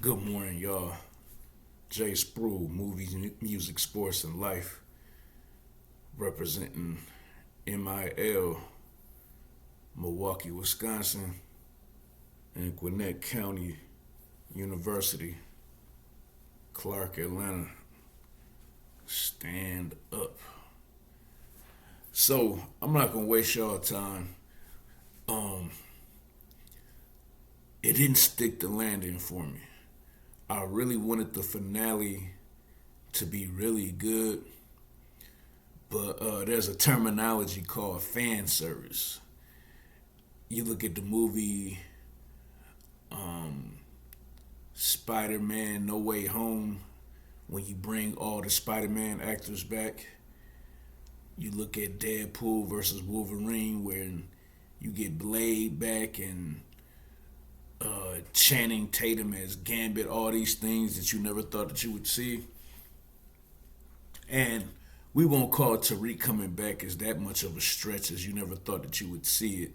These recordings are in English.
Good morning, y'all. Jay Spruill, movies, music, sports, and life, representing MIL, Milwaukee, Wisconsin, and Gwinnett County University, Clark, Atlanta. Stand up. So I'm not gonna waste y'all time. Um, it didn't stick the landing for me. I really wanted the finale to be really good, but there's a terminology called fan service. You look at the movie um, Spider Man No Way Home, when you bring all the Spider Man actors back. You look at Deadpool versus Wolverine, where you get Blade back and Channing Tatum as Gambit, all these things that you never thought that you would see. And we won't call Tariq coming back as that much of a stretch as you never thought that you would see it,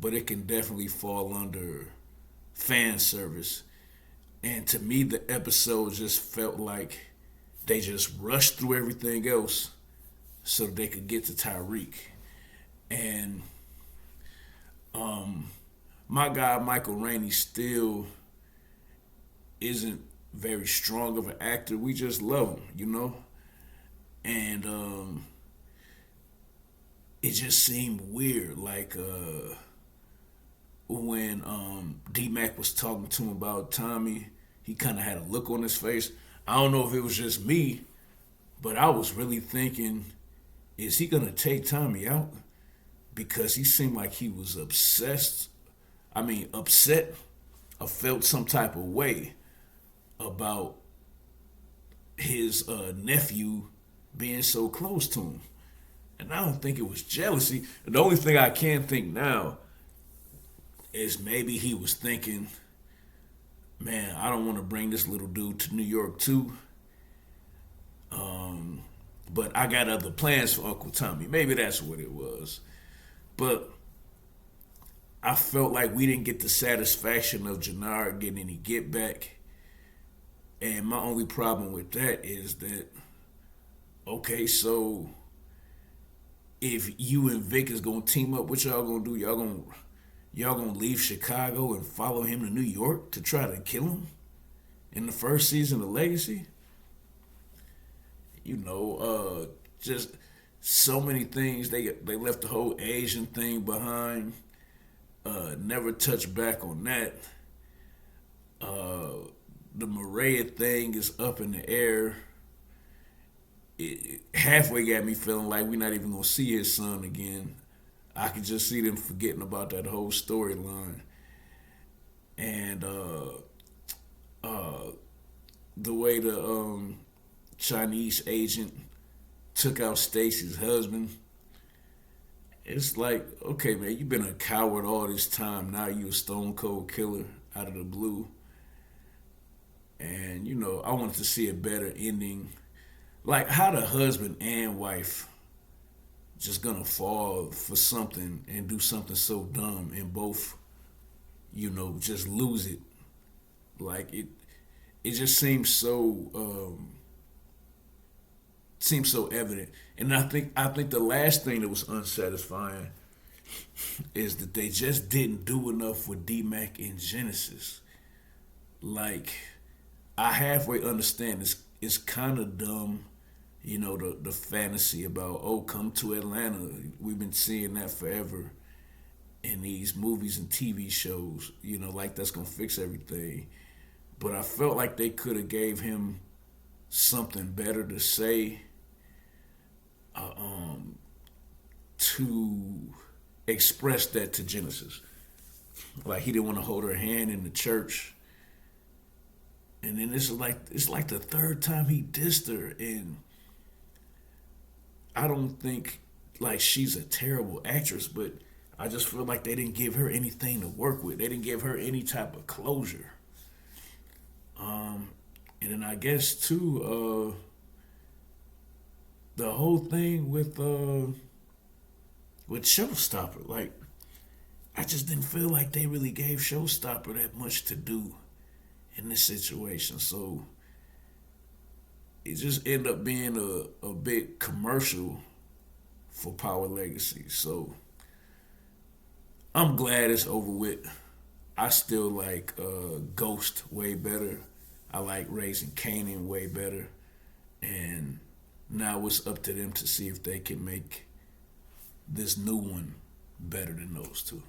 but it can definitely fall under fan service. And to me, the episode just felt like they just rushed through everything else so that they could get to Tyreek. And um, my guy Michael Rainey still isn't very strong of an actor. We just love him. And it just seemed weird. Like when D Mac was talking to him about Tommy, he kind of had a look on his face. I don't know if it was just me, but I was really thinking, is he gonna take Tommy out? Because he seemed like he was obsessed. I mean, upset or felt some type of way about his nephew being so close to him. And I don't think it was jealousy. The only thing I can think now is maybe he was thinking, man, I don't want to bring this little dude to New York too. But I got other plans for Uncle Tommy. Maybe that's what it was. But I felt like we didn't get the satisfaction of Jannard getting any get back. And my only problem with that is that, okay, so if you and Vic is gonna team up, what y'all gonna do? Y'all gonna leave Chicago and follow him to New York to try to kill him in the first season of Legacy? Just so many things. They left the whole Asian thing behind. Never touched back on that. The Maria thing is up in the air. It halfway got me feeling like we're not even gonna see his son again. I could just see them forgetting about that whole storyline. And the way the Chinese agent took out Stacy's husband, it's like, okay, man, you've been a coward all this time. Now you a stone cold killer out of the blue. And I wanted to see a better ending. Like how the husband and wife just gonna fall for something and do something so dumb and both, just lose it. Like it just seems so evident. And I think the last thing that was unsatisfying is that they just didn't do enough with D Mac in Genesis. Like I halfway understand it's kind of dumb, the fantasy about, oh, come to Atlanta. We've been seeing that forever in these movies and TV shows, like that's gonna fix everything. But I felt like they could have gave him something better to say, to express that to Genesis. Like he didn't want to hold her hand in the church. And then it's like the third time he dissed her, and I don't think like she's a terrible actress, but I just feel like they didn't give her anything to work with. They didn't give her any type of closure. And then I guess too, the whole thing with Showstopper, like I just didn't feel like they really gave Showstopper that much to do in this situation. So it just ended up being a big commercial for Power Legacy. So I'm glad it's over with. I still like Ghost way better. I like Raising Kanan way better. And now it's up to them to see if they can make this new one better than those two.